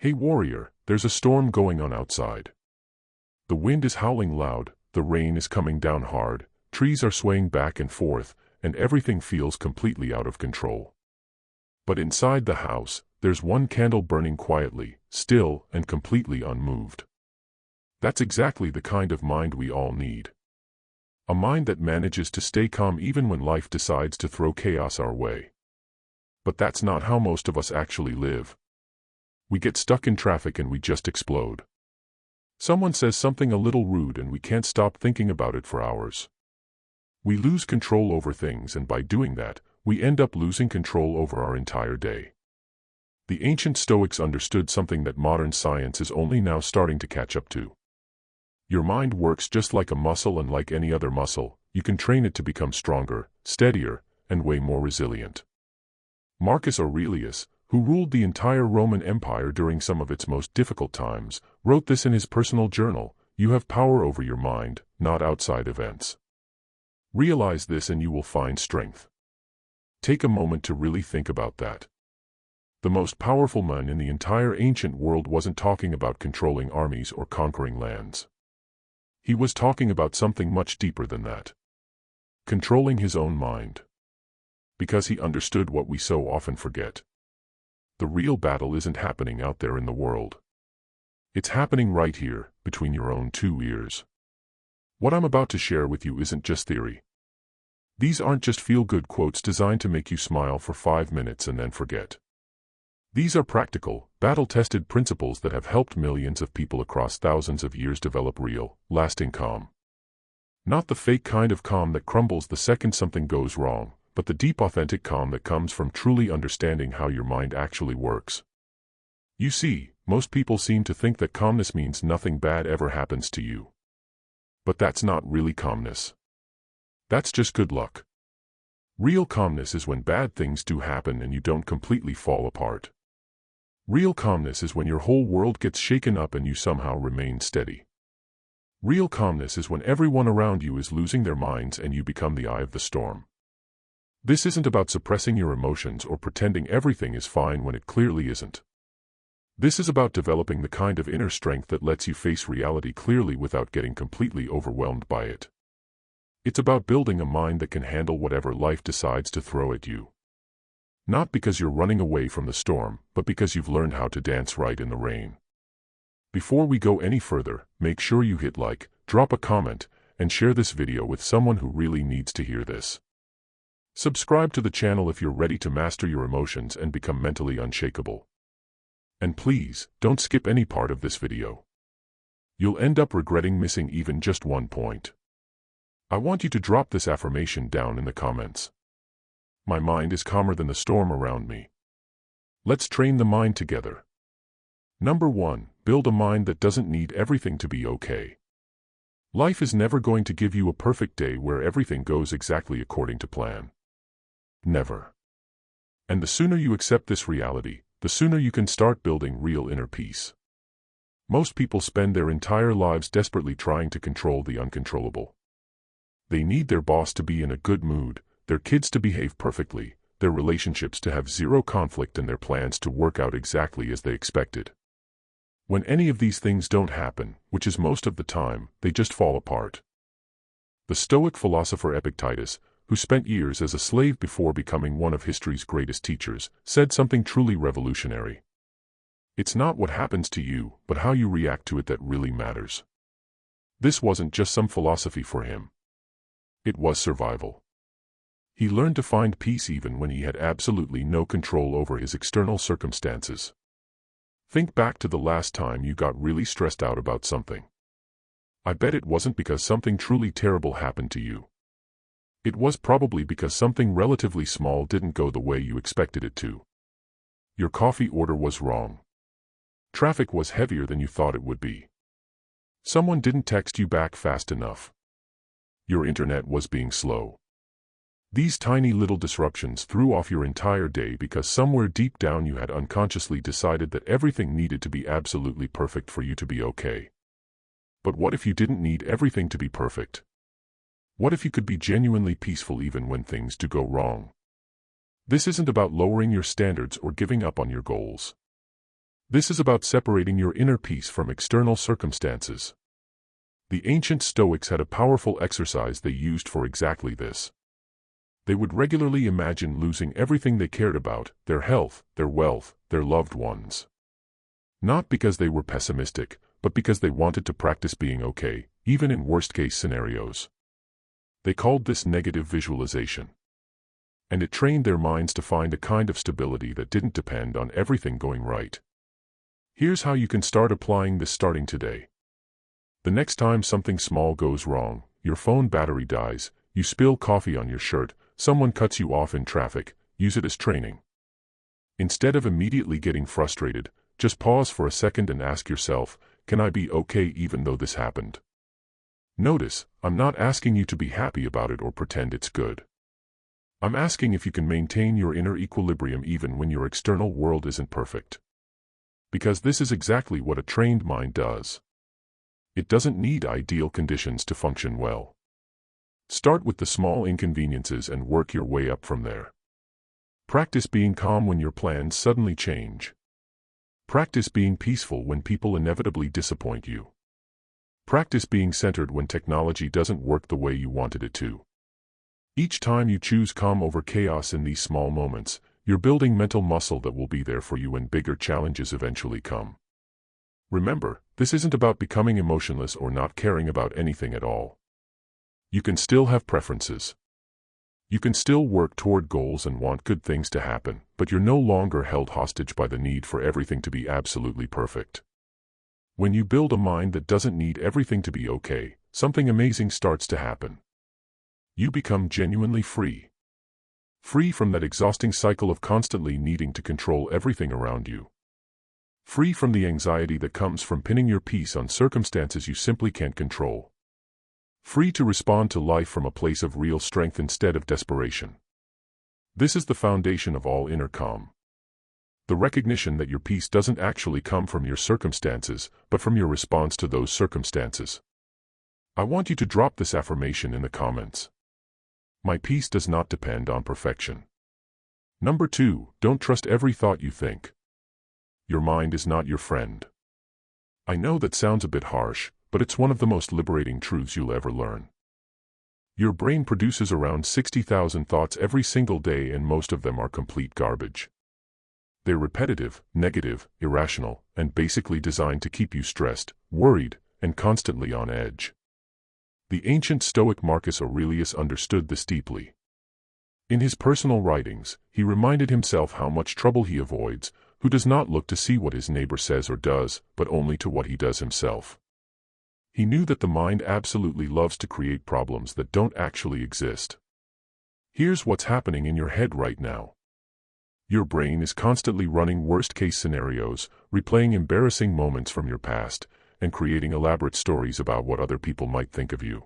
Hey warrior, there's a storm going on outside. The wind is howling loud, the rain is coming down hard, trees are swaying back and forth, and everything feels completely out of control. But inside the house, there's one candle burning quietly, still, and completely unmoved. That's exactly the kind of mind we all need. A mind that manages to stay calm even when life decides to throw chaos our way. But that's not how most of us actually live. We get stuck in traffic and we just explode. Someone says something a little rude and we can't stop thinking about it for hours. We lose control over things, and by doing that, we end up losing control over our entire day. The ancient Stoics understood something that modern science is only now starting to catch up to. Your mind works just like a muscle, and like any other muscle, you can train it to become stronger, steadier, and way more resilient. Marcus Aurelius, who ruled the entire Roman Empire during some of its most difficult times, wrote this in his personal journal: "You have power over your mind, not outside events." Realize this and you will find strength. Take a moment to really think about that. The most powerful man in the entire ancient world wasn't talking about controlling armies or conquering lands. He was talking about something much deeper than that. Controlling his own mind. Because he understood what we so often forget. The real battle isn't happening out there in the world. It's happening right here, between your own two ears. What I'm about to share with you isn't just theory. These aren't just feel-good quotes designed to make you smile for 5 minutes and then forget. These are practical, battle-tested principles that have helped millions of people across thousands of years develop real, lasting calm. Not the fake kind of calm that crumbles the second something goes wrong, but the deep, authentic calm that comes from truly understanding how your mind actually works. You see, most people seem to think that calmness means nothing bad ever happens to you. But that's not really calmness. That's just good luck. Real calmness is when bad things do happen and you don't completely fall apart. Real calmness is when your whole world gets shaken up and you somehow remain steady. Real calmness is when everyone around you is losing their minds and you become the eye of the storm. This isn't about suppressing your emotions or pretending everything is fine when it clearly isn't. This is about developing the kind of inner strength that lets you face reality clearly without getting completely overwhelmed by it. It's about building a mind that can handle whatever life decides to throw at you. Not because you're running away from the storm, but because you've learned how to dance right in the rain. Before we go any further, make sure you hit like, drop a comment, and share this video with someone who really needs to hear this. Subscribe to the channel if you're ready to master your emotions and become mentally unshakable. And please, don't skip any part of this video. You'll end up regretting missing even just one point. I want you to drop this affirmation down in the comments. My mind is calmer than the storm around me. Let's train the mind together. Number 1, build a mind that doesn't need everything to be okay. Life is never going to give you a perfect day where everything goes exactly according to plan. Never. And the sooner you accept this reality, the sooner you can start building real inner peace. Most people spend their entire lives desperately trying to control the uncontrollable. They need their boss to be in a good mood, their kids to behave perfectly, their relationships to have zero conflict, and their plans to work out exactly as they expected. When any of these things don't happen, which is most of the time, they just fall apart. The Stoic philosopher Epictetus, who spent years as a slave before becoming one of history's greatest teachers, said something truly revolutionary. It's not what happens to you, but how you react to it that really matters. This wasn't just some philosophy for him. It was survival. He learned to find peace even when he had absolutely no control over his external circumstances. Think back to the last time you got really stressed out about something. I bet it wasn't because something truly terrible happened to you. It was probably because something relatively small didn't go the way you expected it to. Your coffee order was wrong. Traffic was heavier than you thought it would be. Someone didn't text you back fast enough. Your internet was being slow. These tiny little disruptions threw off your entire day because somewhere deep down you had unconsciously decided that everything needed to be absolutely perfect for you to be okay. But what if you didn't need everything to be perfect? What if you could be genuinely peaceful even when things do go wrong? This isn't about lowering your standards or giving up on your goals. This is about separating your inner peace from external circumstances. The ancient Stoics had a powerful exercise they used for exactly this. They would regularly imagine losing everything they cared about, their health, their wealth, their loved ones. Not because they were pessimistic, but because they wanted to practice being okay, even in worst-case scenarios. They called this negative visualization. And it trained their minds to find a kind of stability that didn't depend on everything going right. Here's how you can start applying this starting today. The next time something small goes wrong, your phone battery dies, you spill coffee on your shirt, someone cuts you off in traffic, use it as training. Instead of immediately getting frustrated, just pause for a second and ask yourself, can I be okay even though this happened? Notice, I'm not asking you to be happy about it or pretend it's good. I'm asking if you can maintain your inner equilibrium even when your external world isn't perfect. Because this is exactly what a trained mind does. It doesn't need ideal conditions to function well. Start with the small inconveniences and work your way up from there. Practice being calm when your plans suddenly change. Practice being peaceful when people inevitably disappoint you. Practice being centered when technology doesn't work the way you wanted it to. Each time you choose calm over chaos in these small moments, you're building mental muscle that will be there for you when bigger challenges eventually come. Remember, this isn't about becoming emotionless or not caring about anything at all. You can still have preferences. You can still work toward goals and want good things to happen, but you're no longer held hostage by the need for everything to be absolutely perfect. When you build a mind that doesn't need everything to be okay, something amazing starts to happen. You become genuinely free. Free from that exhausting cycle of constantly needing to control everything around you. Free from the anxiety that comes from pinning your peace on circumstances you simply can't control. Free to respond to life from a place of real strength instead of desperation. This is the foundation of all inner calm. The recognition that your peace doesn't actually come from your circumstances, but from your response to those circumstances. I want you to drop this affirmation in the comments. My peace does not depend on perfection. Number 2, don't trust every thought you think. Your mind is not your friend. I know that sounds a bit harsh, but it's one of the most liberating truths you'll ever learn. Your brain produces around 60,000 thoughts every single day, and most of them are complete garbage. They're repetitive, negative, irrational, and basically designed to keep you stressed, worried, and constantly on edge. The ancient Stoic Marcus Aurelius understood this deeply. In his personal writings, he reminded himself how much trouble he avoids, who does not look to see what his neighbor says or does, but only to what he does himself. He knew that the mind absolutely loves to create problems that don't actually exist. Here's what's happening in your head right now. Your brain is constantly running worst-case scenarios, replaying embarrassing moments from your past, and creating elaborate stories about what other people might think of you.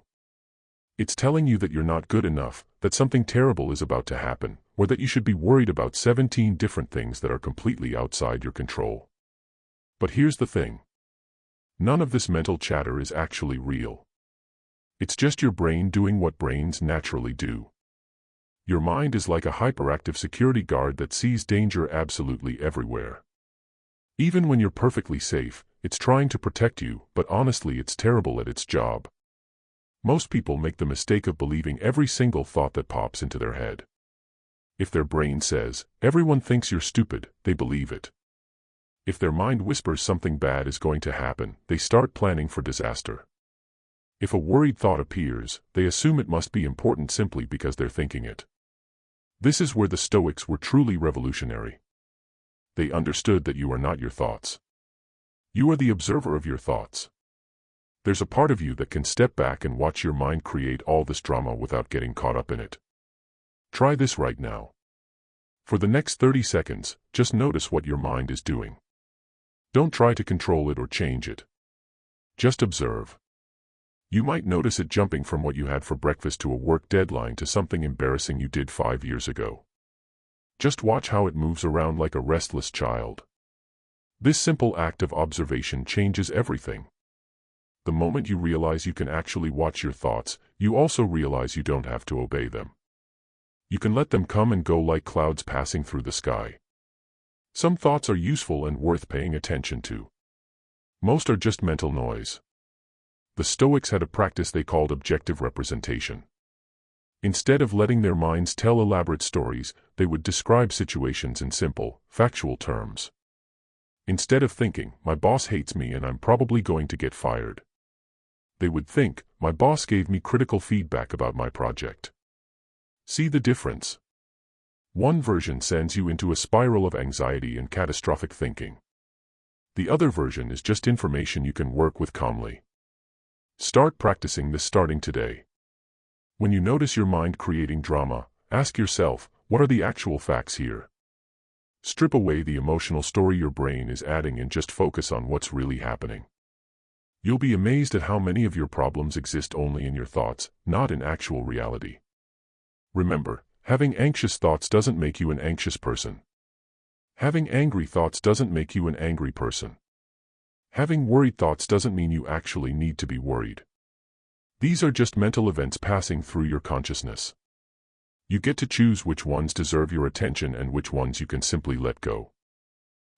It's telling you that you're not good enough, that something terrible is about to happen, or that you should be worried about 17 different things that are completely outside your control. But here's the thing. None of this mental chatter is actually real. It's just your brain doing what brains naturally do. Your mind is like a hyperactive security guard that sees danger absolutely everywhere. Even when you're perfectly safe, it's trying to protect you, but honestly it's terrible at its job. Most people make the mistake of believing every single thought that pops into their head. If their brain says, everyone thinks you're stupid, they believe it. If their mind whispers something bad is going to happen, they start planning for disaster. If a worried thought appears, they assume it must be important simply because they're thinking it. This is where the Stoics were truly revolutionary. They understood that you are not your thoughts. You are the observer of your thoughts. There's a part of you that can step back and watch your mind create all this drama without getting caught up in it. Try this right now. For the next 30 seconds, just notice what your mind is doing. Don't try to control it or change it. Just observe. You might notice it jumping from what you had for breakfast to a work deadline to something embarrassing you did 5 years ago. Just watch how it moves around like a restless child. This simple act of observation changes everything. The moment you realize you can actually watch your thoughts, you also realize you don't have to obey them. You can let them come and go like clouds passing through the sky. Some thoughts are useful and worth paying attention to. Most are just mental noise. The Stoics had a practice they called objective representation. Instead of letting their minds tell elaborate stories, they would describe situations in simple, factual terms. Instead of thinking, "My boss hates me and I'm probably going to get fired," they would think, "My boss gave me critical feedback about my project." See the difference? One version sends you into a spiral of anxiety and catastrophic thinking. The other version is just information you can work with calmly. Start practicing this starting today. When you notice your mind creating drama, ask yourself, what are the actual facts here? Strip away the emotional story your brain is adding and just focus on what's really happening. You'll be amazed at how many of your problems exist only in your thoughts, not in actual reality. Remember, having anxious thoughts doesn't make you an anxious person. Having angry thoughts doesn't make you an angry person. Having worried thoughts doesn't mean you actually need to be worried. These are just mental events passing through your consciousness. You get to choose which ones deserve your attention and which ones you can simply let go.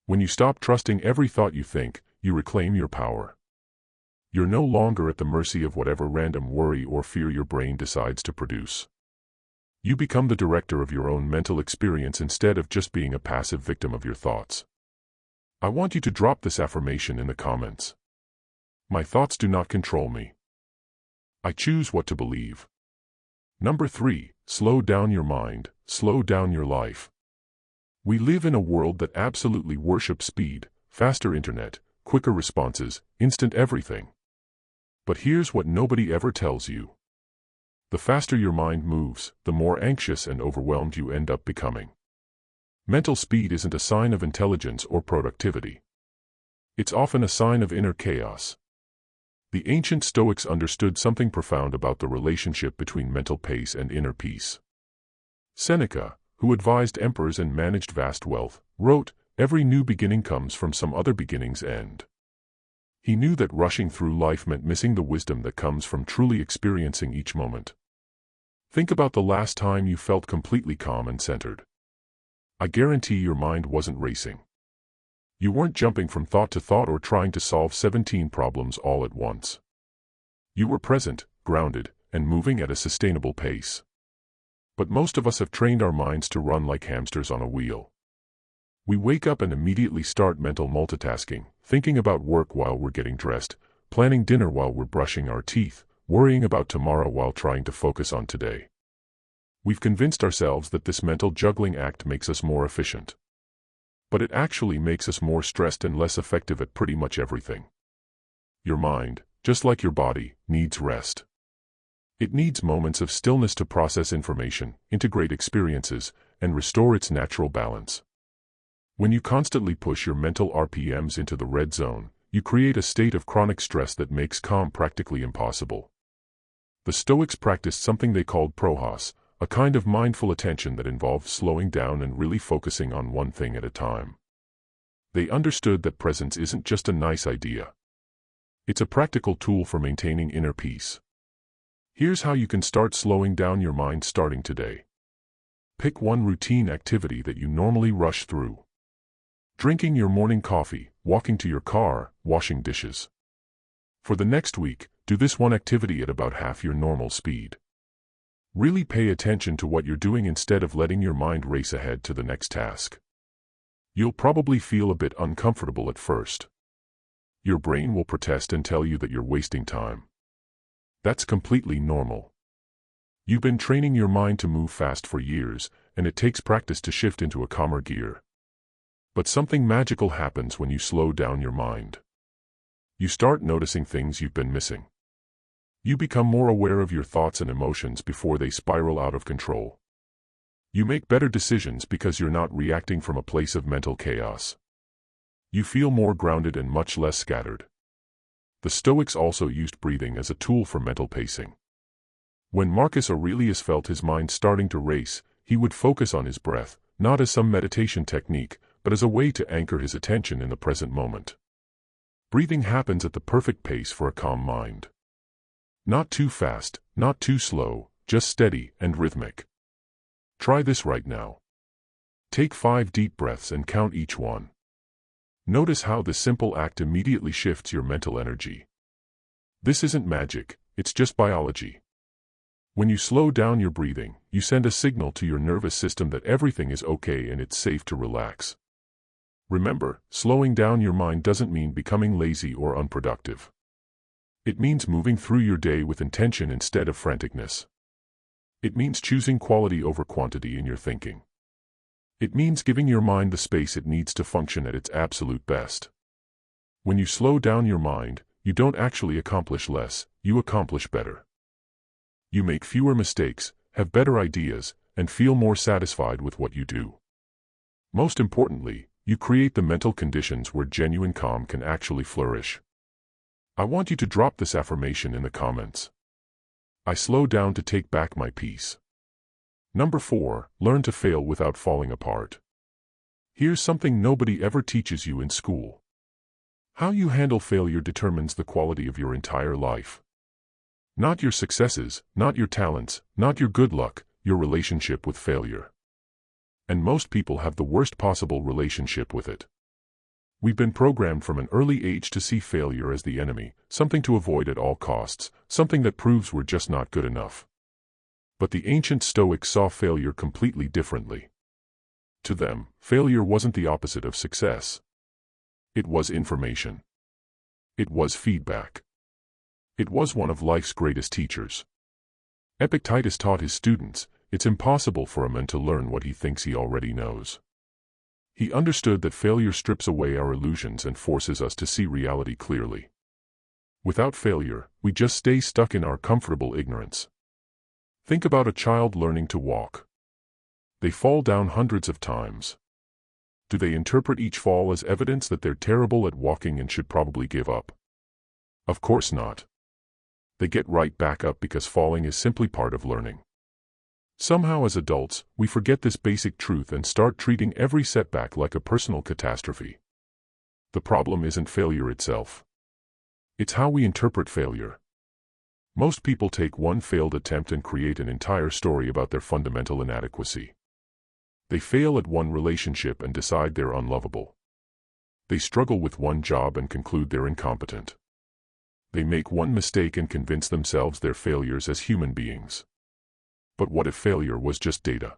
When you stop trusting every thought you think, you reclaim your power. You're no longer at the mercy of whatever random worry or fear your brain decides to produce. You become the director of your own mental experience instead of just being a passive victim of your thoughts. I want you to drop this affirmation in the comments. My thoughts do not control me. I choose what to believe. Number 3, slow down your mind, slow down your life. We live in a world that absolutely worships speed, faster internet, quicker responses, instant everything. But here's what nobody ever tells you. The faster your mind moves, the more anxious and overwhelmed you end up becoming. Mental speed isn't a sign of intelligence or productivity. It's often a sign of inner chaos. The ancient Stoics understood something profound about the relationship between mental pace and inner peace. Seneca, who advised emperors and managed vast wealth, wrote, "Every new beginning comes from some other beginning's end." He knew that rushing through life meant missing the wisdom that comes from truly experiencing each moment. Think about the last time you felt completely calm and centered. I guarantee your mind wasn't racing. You weren't jumping from thought to thought or trying to solve 17 problems all at once. You were present, grounded, and moving at a sustainable pace. But most of us have trained our minds to run like hamsters on a wheel. We wake up and immediately start mental multitasking, thinking about work while we're getting dressed, planning dinner while we're brushing our teeth, worrying about tomorrow while trying to focus on today. We've convinced ourselves that this mental juggling act makes us more efficient. But it actually makes us more stressed and less effective at pretty much everything. Your mind, just like your body, needs rest. It needs moments of stillness to process information, integrate experiences, and restore its natural balance. When you constantly push your mental RPMs into the red zone, you create a state of chronic stress that makes calm practically impossible. The Stoics practiced something they called prohos, a kind of mindful attention that involved slowing down and really focusing on one thing at a time. They understood that presence isn't just a nice idea. It's a practical tool for maintaining inner peace. Here's how you can start slowing down your mind starting today. Pick one routine activity that you normally rush through. Drinking your morning coffee, walking to your car, washing dishes. For the next week, do this one activity at about half your normal speed. Really pay attention to what you're doing instead of letting your mind race ahead to the next task. You'll probably feel a bit uncomfortable at first. Your brain will protest and tell you that you're wasting time. That's completely normal. You've been training your mind to move fast for years, and it takes practice to shift into a calmer gear. But something magical happens when you slow down your mind. You start noticing things you've been missing. You become more aware of your thoughts and emotions before they spiral out of control. You make better decisions because you're not reacting from a place of mental chaos. You feel more grounded and much less scattered. The Stoics also used breathing as a tool for mental pacing. When Marcus Aurelius felt his mind starting to race, he would focus on his breath, not as some meditation technique, but as a way to anchor his attention in the present moment. Breathing happens at the perfect pace for a calm mind. Not too fast, not too slow, just steady and rhythmic. Try this right now. Take 5 deep breaths and count each one. Notice how this simple act immediately shifts your mental energy. This isn't magic, it's just biology. When you slow down your breathing, you send a signal to your nervous system that everything is okay and it's safe to relax. Remember, slowing down your mind doesn't mean becoming lazy or unproductive. It means moving through your day with intention instead of franticness. It means choosing quality over quantity in your thinking. It means giving your mind the space it needs to function at its absolute best. When you slow down your mind, you don't actually accomplish less, you accomplish better. You make fewer mistakes, have better ideas, and feel more satisfied with what you do. Most importantly, you create the mental conditions where genuine calm can actually flourish. I want you to drop this affirmation in the comments. I slow down to take back my peace. Number 4, learn to fail without falling apart. Here's something nobody ever teaches you in school. How you handle failure determines the quality of your entire life. Not your successes, not your talents, not your good luck, your relationship with failure. And most people have the worst possible relationship with it. We've been programmed from an early age to see failure as the enemy, something to avoid at all costs, something that proves we're just not good enough. But the ancient Stoics saw failure completely differently. To them, failure wasn't the opposite of success. It was information. It was feedback. It was one of life's greatest teachers. Epictetus taught his students, it's impossible for a man to learn what he thinks he already knows. He understood that failure strips away our illusions and forces us to see reality clearly. Without failure, we just stay stuck in our comfortable ignorance. Think about a child learning to walk. They fall down hundreds of times. Do they interpret each fall as evidence that they're terrible at walking and should probably give up? Of course not. They get right back up because falling is simply part of learning. Somehow as adults, we forget this basic truth and start treating every setback like a personal catastrophe. The problem isn't failure itself. It's how we interpret failure. Most people take one failed attempt and create an entire story about their fundamental inadequacy. They fail at one relationship and decide they're unlovable. They struggle with one job and conclude they're incompetent. They make one mistake and convince themselves they're failures as human beings. But what if failure was just data?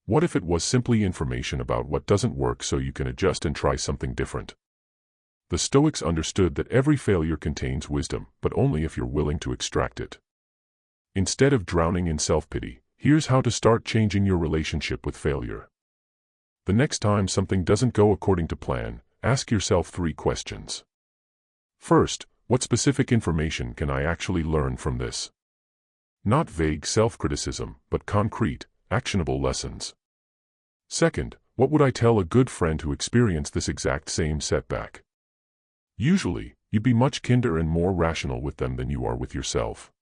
What if it was simply information about what doesn't work so you can adjust and try something different? The Stoics understood that every failure contains wisdom, but only if you're willing to extract it. Instead of drowning in self-pity, here's how to start changing your relationship with failure. The next time something doesn't go according to plan, ask yourself 3 questions. First, what specific information can I actually learn from this? Not vague self-criticism, but concrete, actionable lessons. Second, what would I tell a good friend who experienced this exact same setback? Usually, you'd be much kinder and more rational with them than you are with yourself.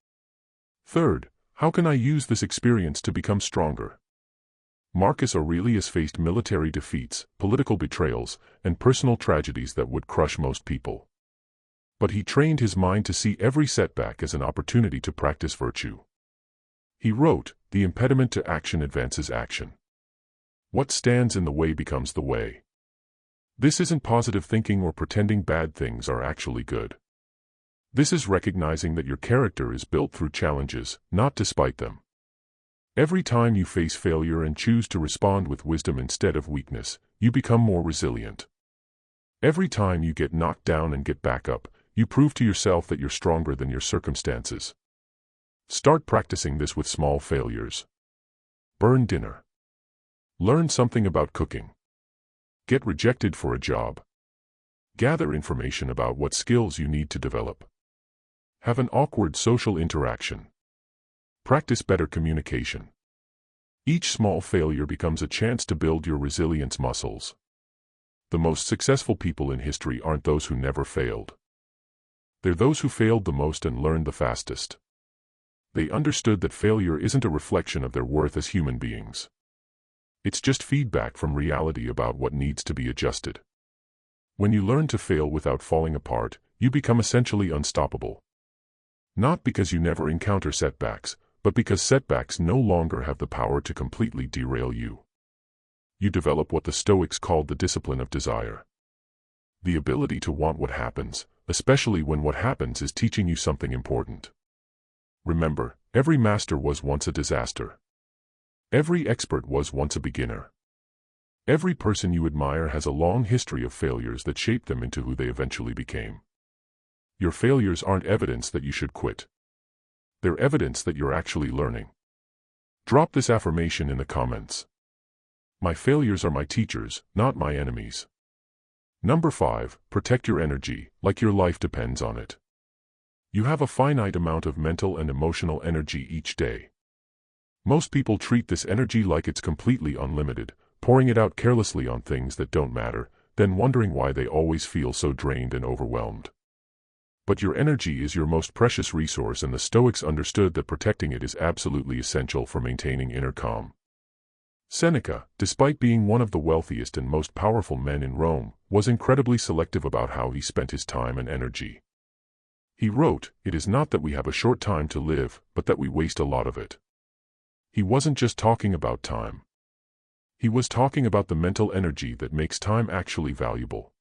Third, how can I use this experience to become stronger? Marcus Aurelius faced military defeats, political betrayals, and personal tragedies that would crush most people. But he trained his mind to see every setback as an opportunity to practice virtue. He wrote, "The impediment to action advances action. What stands in the way becomes the way." This isn't positive thinking or pretending bad things are actually good. This is recognizing that your character is built through challenges, not despite them. Every time you face failure and choose to respond with wisdom instead of weakness, you become more resilient. Every time you get knocked down and get back up, you prove to yourself that you're stronger than your circumstances. Start practicing this with small failures. Burn dinner. Learn something about cooking. Get rejected for a job. Gather information about what skills you need to develop. Have an awkward social interaction. Practice better communication. Each small failure becomes a chance to build your resilience muscles. The most successful people in history aren't those who never failed. They're those who failed the most and learned the fastest. They understood that failure isn't a reflection of their worth as human beings. It's just feedback from reality about what needs to be adjusted. When you learn to fail without falling apart, you become essentially unstoppable. Not because you never encounter setbacks, but because setbacks no longer have the power to completely derail you. You develop what the Stoics called the discipline of desire. The ability to want what happens, especially when what happens is teaching you something important. Remember, every master was once a disaster. Every expert was once a beginner. Every person you admire has a long history of failures that shaped them into who they eventually became. Your failures aren't evidence that you should quit. They're evidence that you're actually learning. Drop this affirmation in the comments. My failures are my teachers, not my enemies. Number 5, protect your energy, like your life depends on it. You have a finite amount of mental and emotional energy each day. Most people treat this energy like it's completely unlimited, pouring it out carelessly on things that don't matter, then wondering why they always feel so drained and overwhelmed. But your energy is your most precious resource, and the Stoics understood that protecting it is absolutely essential for maintaining inner calm. Seneca, despite being one of the wealthiest and most powerful men in Rome, was incredibly selective about how he spent his time and energy. He wrote, "It is not that we have a short time to live, but that we waste a lot of it." He wasn't just talking about time. He was talking about the mental energy that makes time actually valuable.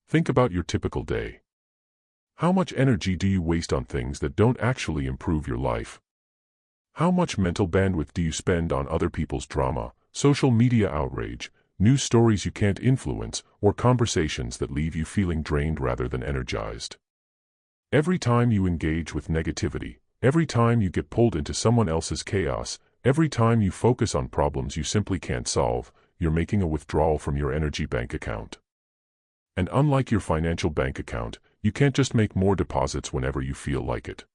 Think about your typical day. How much energy do you waste on things that don't actually improve your life? How much mental bandwidth do you spend on other people's drama, social media outrage, news stories you can't influence, or conversations that leave you feeling drained rather than energized? Every time you engage with negativity, every time you get pulled into someone else's chaos, every time you focus on problems you simply can't solve, you're making a withdrawal from your energy bank account. And unlike your financial bank account, you can't just make more deposits whenever you feel like it.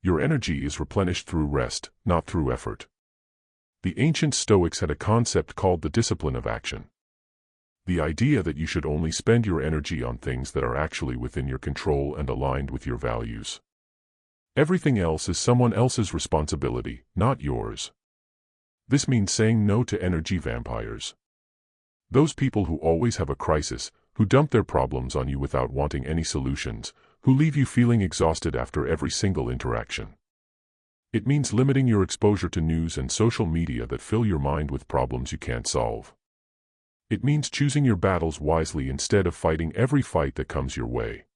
Your energy is replenished through rest, not through effort. The ancient Stoics had a concept called the discipline of action. The idea that you should only spend your energy on things that are actually within your control and aligned with your values. Everything else is someone else's responsibility, not yours. This means saying no to energy vampires. Those people who always have a crisis, who dump their problems on you without wanting any solutions, who leave you feeling exhausted after every single interaction. It means limiting your exposure to news and social media that fill your mind with problems you can't solve. It means choosing your battles wisely instead of fighting every fight that comes your way.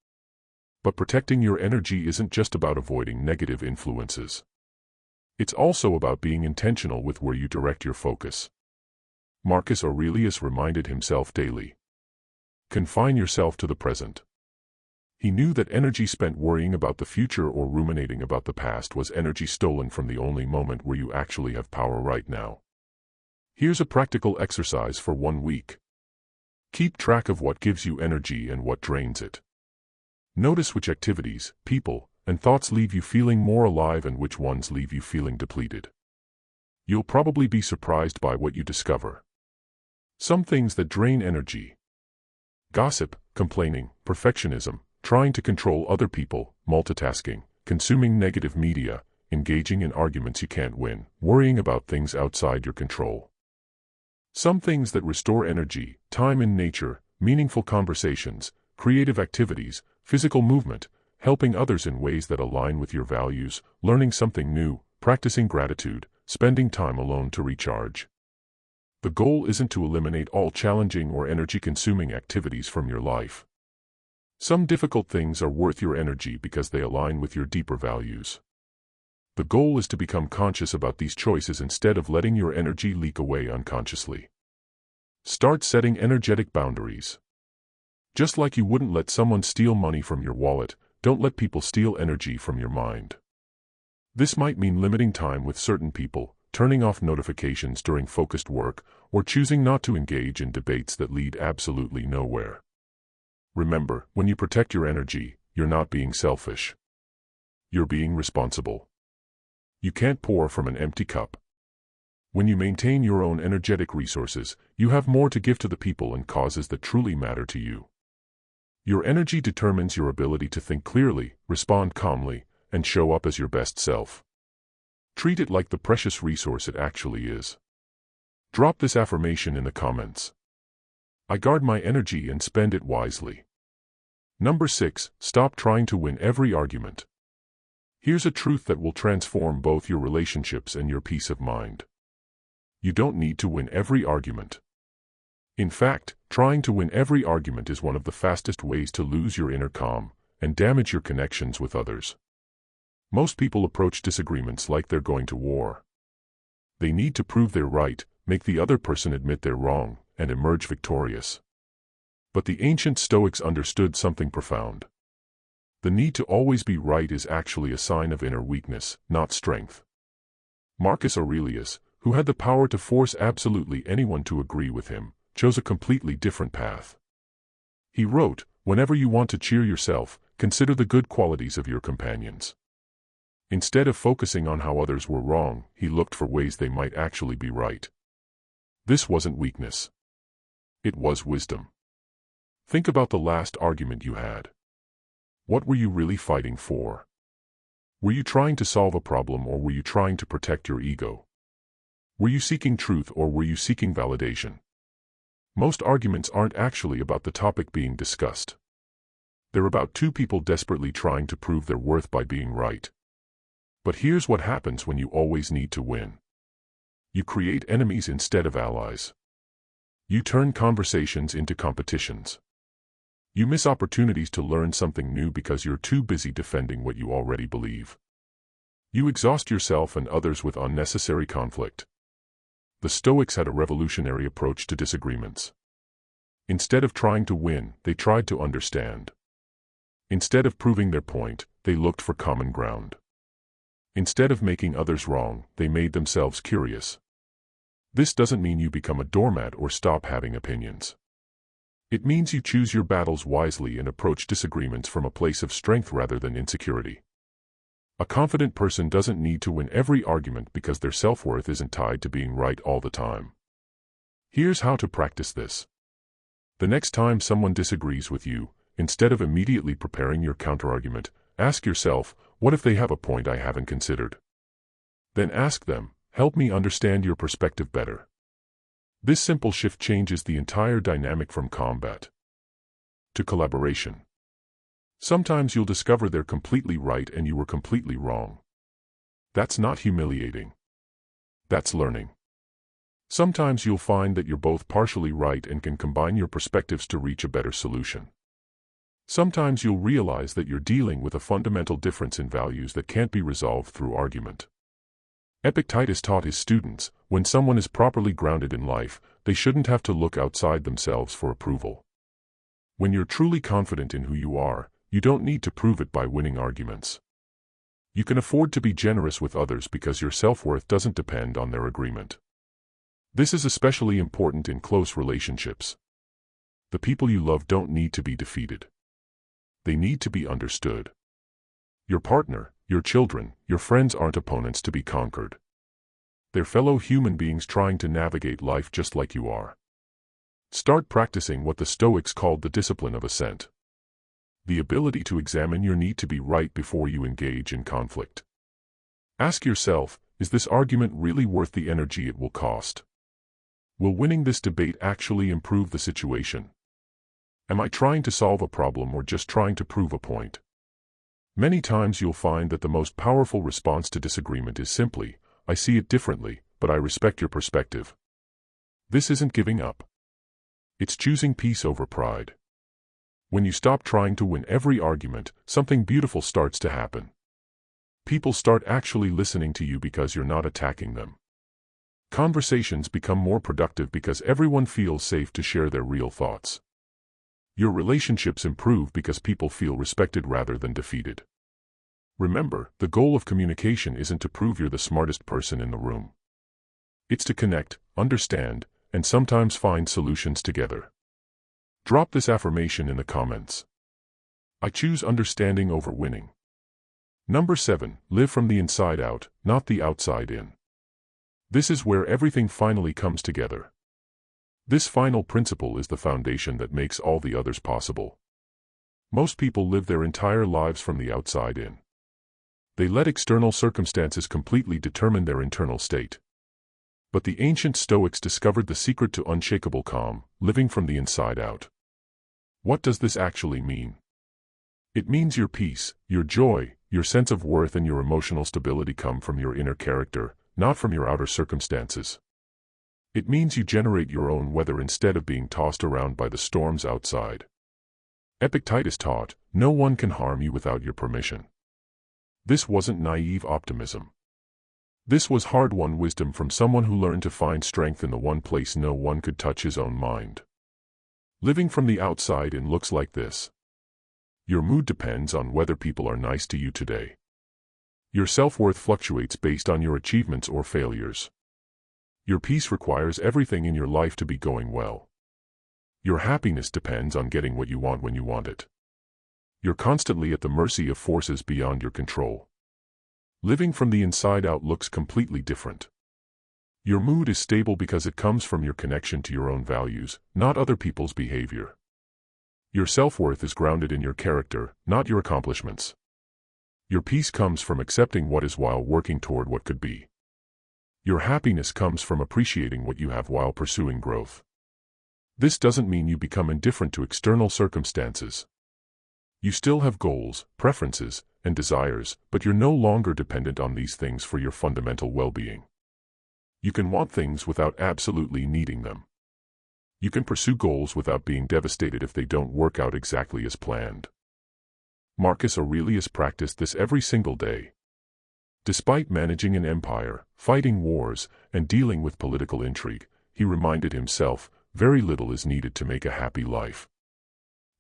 But protecting your energy isn't just about avoiding negative influences. It's also about being intentional with where you direct your focus. Marcus Aurelius reminded himself daily. Confine yourself to the present. He knew that energy spent worrying about the future or ruminating about the past was energy stolen from the only moment where you actually have power right now. Here's a practical exercise for 1 week. Keep track of what gives you energy and what drains it. Notice which activities, people, and thoughts leave you feeling more alive and which ones leave you feeling depleted. You'll probably be surprised by what you discover. Some things that drain energy: gossip, complaining, perfectionism, trying to control other people, multitasking, consuming negative media, engaging in arguments you can't win, worrying about things outside your control. Some things that restore energy: time in nature, meaningful conversations, creative activities, physical movement, helping others in ways that align with your values, learning something new, practicing gratitude, spending time alone to recharge. The goal isn't to eliminate all challenging or energy-consuming activities from your life. Some difficult things are worth your energy because they align with your deeper values. The goal is to become conscious about these choices instead of letting your energy leak away unconsciously. Start setting energetic boundaries. Just like you wouldn't let someone steal money from your wallet, don't let people steal energy from your mind. This might mean limiting time with certain people, turning off notifications during focused work, or choosing not to engage in debates that lead absolutely nowhere. Remember, when you protect your energy, you're not being selfish. You're being responsible. You can't pour from an empty cup. When you maintain your own energetic resources, you have more to give to the people and causes that truly matter to you. Your energy determines your ability to think clearly, respond calmly, and show up as your best self. Treat it like the precious resource it actually is. Drop this affirmation in the comments. I guard my energy and spend it wisely. Number 6, stop trying to win every argument. Here's a truth that will transform both your relationships and your peace of mind. You don't need to win every argument. In fact, trying to win every argument is one of the fastest ways to lose your inner calm and damage your connections with others. Most people approach disagreements like they're going to war. They need to prove they're right, make the other person admit they're wrong, and emerge victorious. But the ancient Stoics understood something profound. The need to always be right is actually a sign of inner weakness, not strength. Marcus Aurelius, who had the power to force absolutely anyone to agree with him, chose a completely different path. He wrote, "Whenever you want to cheer yourself, consider the good qualities of your companions." Instead of focusing on how others were wrong, he looked for ways they might actually be right. This wasn't weakness. It was wisdom. Think about the last argument you had. What were you really fighting for? Were you trying to solve a problem, or were you trying to protect your ego? Were you seeking truth, or were you seeking validation? Most arguments aren't actually about the topic being discussed. They're about two people desperately trying to prove their worth by being right. But here's what happens when you always need to win. You create enemies instead of allies. You turn conversations into competitions. You miss opportunities to learn something new because you're too busy defending what you already believe. You exhaust yourself and others with unnecessary conflict. The Stoics had a revolutionary approach to disagreements. Instead of trying to win, they tried to understand. Instead of proving their point, they looked for common ground. Instead of making others wrong, they made themselves curious. This doesn't mean you become a doormat or stop having opinions. It means you choose your battles wisely and approach disagreements from a place of strength rather than insecurity. A confident person doesn't need to win every argument because their self-worth isn't tied to being right all the time. Here's how to practice this. The next time someone disagrees with you, instead of immediately preparing your counterargument, ask yourself, what if they have a point I haven't considered? Then ask them, help me understand your perspective better. This simple shift changes the entire dynamic from combat to collaboration. Sometimes you'll discover they're completely right and you were completely wrong. That's not humiliating. That's learning. Sometimes you'll find that you're both partially right and can combine your perspectives to reach a better solution. Sometimes you'll realize that you're dealing with a fundamental difference in values that can't be resolved through argument. Epictetus taught his students, when someone is properly grounded in life, they shouldn't have to look outside themselves for approval. When you're truly confident in who you are, you don't need to prove it by winning arguments. You can afford to be generous with others because your self-worth doesn't depend on their agreement. This is especially important in close relationships. The people you love don't need to be defeated. They need to be understood. Your partner, your children, your friends aren't opponents to be conquered. They're fellow human beings trying to navigate life just like you are. Start practicing what the Stoics called the discipline of assent. The ability to examine your need to be right before you engage in conflict. Ask yourself, is this argument really worth the energy it will cost? Will winning this debate actually improve the situation? Am I trying to solve a problem or just trying to prove a point? Many times you'll find that the most powerful response to disagreement is simply, I see it differently, but I respect your perspective. This isn't giving up. It's choosing peace over pride. When you stop trying to win every argument, something beautiful starts to happen. People start actually listening to you because you're not attacking them. Conversations become more productive because everyone feels safe to share their real thoughts. Your relationships improve because people feel respected rather than defeated. Remember, the goal of communication isn't to prove you're the smartest person in the room. It's to connect, understand, and sometimes find solutions together. Drop this affirmation in the comments. I choose understanding over winning. Number 7, live from the inside out, not the outside in. This is where everything finally comes together. This final principle is the foundation that makes all the others possible. Most people live their entire lives from the outside in. They let external circumstances completely determine their internal state. But the ancient Stoics discovered the secret to unshakable calm, living from the inside out. What does this actually mean? It means your peace, your joy, your sense of worth and your emotional stability come from your inner character, not from your outer circumstances. It means you generate your own weather instead of being tossed around by the storms outside. Epictetus taught, no one can harm you without your permission. This wasn't naive optimism. This was hard-won wisdom from someone who learned to find strength in the one place no one could touch: his own mind. Living from the outside in looks like this. Your mood depends on whether people are nice to you today. Your self-worth fluctuates based on your achievements or failures. Your peace requires everything in your life to be going well. Your happiness depends on getting what you want when you want it. You're constantly at the mercy of forces beyond your control. Living from the inside out looks completely different. Your mood is stable because it comes from your connection to your own values, not other people's behavior. Your self-worth is grounded in your character, not your accomplishments. Your peace comes from accepting what is while working toward what could be. Your happiness comes from appreciating what you have while pursuing growth. This doesn't mean you become indifferent to external circumstances. You still have goals, preferences, and desires, but you're no longer dependent on these things for your fundamental well-being. You can want things without absolutely needing them. You can pursue goals without being devastated if they don't work out exactly as planned. Marcus Aurelius practiced this every single day. Despite managing an empire, fighting wars, and dealing with political intrigue, he reminded himself, very little is needed to make a happy life.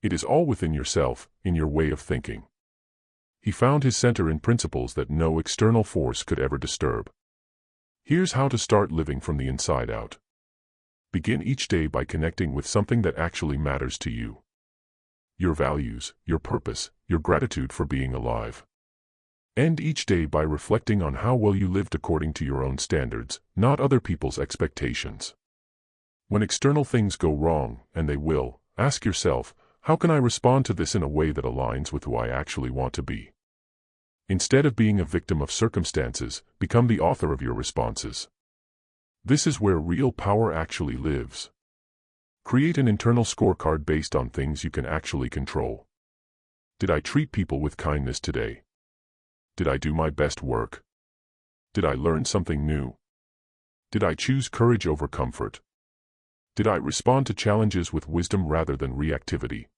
It is all within yourself, in your way of thinking. He found his center in principles that no external force could ever disturb. Here's how to start living from the inside out. Begin each day by connecting with something that actually matters to you. Your values, your purpose, your gratitude for being alive. End each day by reflecting on how well you lived according to your own standards, not other people's expectations. When external things go wrong, and they will, ask yourself, how can I respond to this in a way that aligns with who I actually want to be? Instead of being a victim of circumstances, become the author of your responses. This is where real power actually lives. Create an internal scorecard based on things you can actually control. Did I treat people with kindness today? Did I do my best work? Did I learn something new? Did I choose courage over comfort? Did I respond to challenges with wisdom rather than reactivity?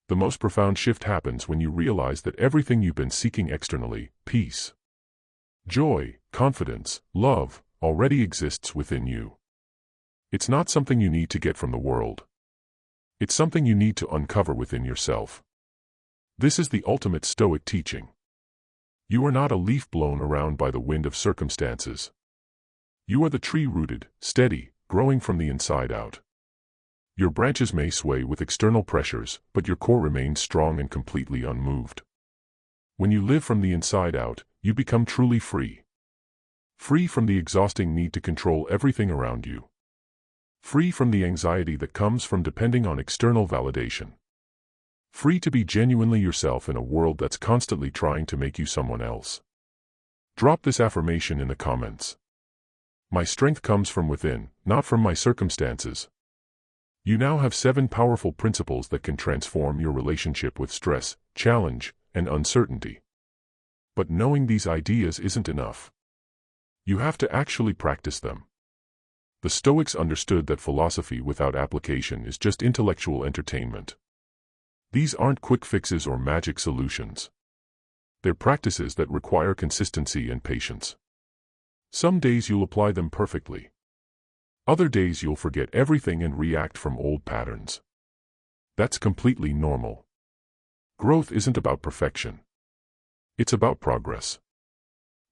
The most profound shift happens when you realize that everything you've been seeking externally, peace, joy, confidence, love, already exists within you. It's not something you need to get from the world. It's something you need to uncover within yourself. This is the ultimate Stoic teaching. You are not a leaf blown around by the wind of circumstances. You are the tree rooted, steady, growing from the inside out. Your branches may sway with external pressures, but your core remains strong and completely unmoved. When you live from the inside out, you become truly free. Free from the exhausting need to control everything around you. Free from the anxiety that comes from depending on external validation. Free to be genuinely yourself in a world that's constantly trying to make you someone else. Drop this affirmation in the comments. My strength comes from within, not from my circumstances. You now have 7 powerful principles that can transform your relationship with stress, challenge, and uncertainty. But knowing these ideas isn't enough. You have to actually practice them. The Stoics understood that philosophy without application is just intellectual entertainment. These aren't quick fixes or magic solutions. They're practices that require consistency and patience. Some days you'll apply them perfectly. Other days you'll forget everything and react from old patterns. That's completely normal. Growth isn't about perfection. It's about progress.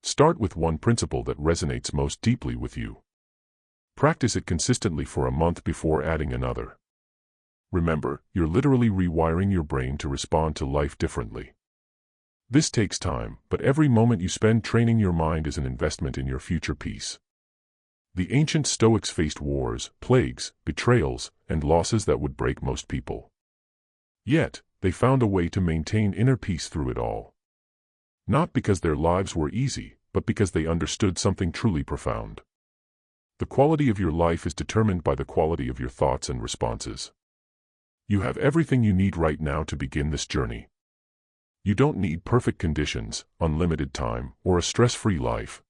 Start with one principle that resonates most deeply with you. Practice it consistently for a month before adding another. Remember, you're literally rewiring your brain to respond to life differently. This takes time, but every moment you spend training your mind is an investment in your future peace. The ancient Stoics faced wars, plagues, betrayals, and losses that would break most people. Yet, they found a way to maintain inner peace through it all. Not because their lives were easy, but because they understood something truly profound. The quality of your life is determined by the quality of your thoughts and responses. You have everything you need right now to begin this journey. You don't need perfect conditions, unlimited time, or a stress-free life.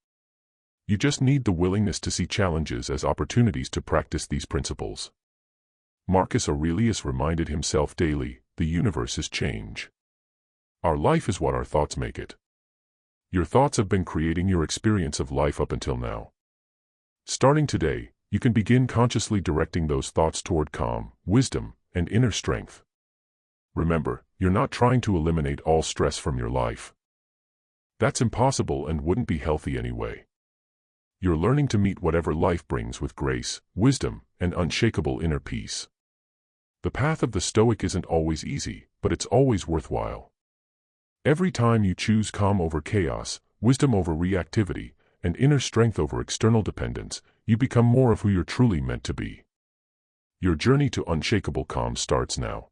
You just need the willingness to see challenges as opportunities to practice these principles. Marcus Aurelius reminded himself daily, the universe is change. Our life is what our thoughts make it. Your thoughts have been creating your experience of life up until now. Starting today, you can begin consciously directing those thoughts toward calm, wisdom, and inner strength. Remember, you're not trying to eliminate all stress from your life. That's impossible and wouldn't be healthy anyway. You're learning to meet whatever life brings with grace, wisdom, and unshakable inner peace. The path of the Stoic isn't always easy, but it's always worthwhile. Every time you choose calm over chaos, wisdom over reactivity, and inner strength over external dependence, you become more of who you're truly meant to be. Your journey to unshakable calm starts now.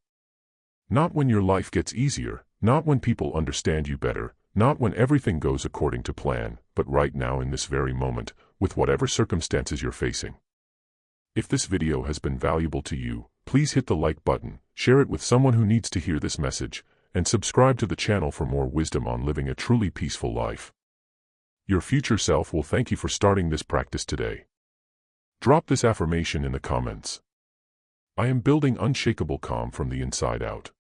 Not when your life gets easier, not when people understand you better, not when everything goes according to plan, but right now in this very moment, with whatever circumstances you're facing. If this video has been valuable to you, please hit the like button, share it with someone who needs to hear this message, and subscribe to the channel for more wisdom on living a truly peaceful life. Your future self will thank you for starting this practice today. Drop this affirmation in the comments. I am building unshakable calm from the inside out.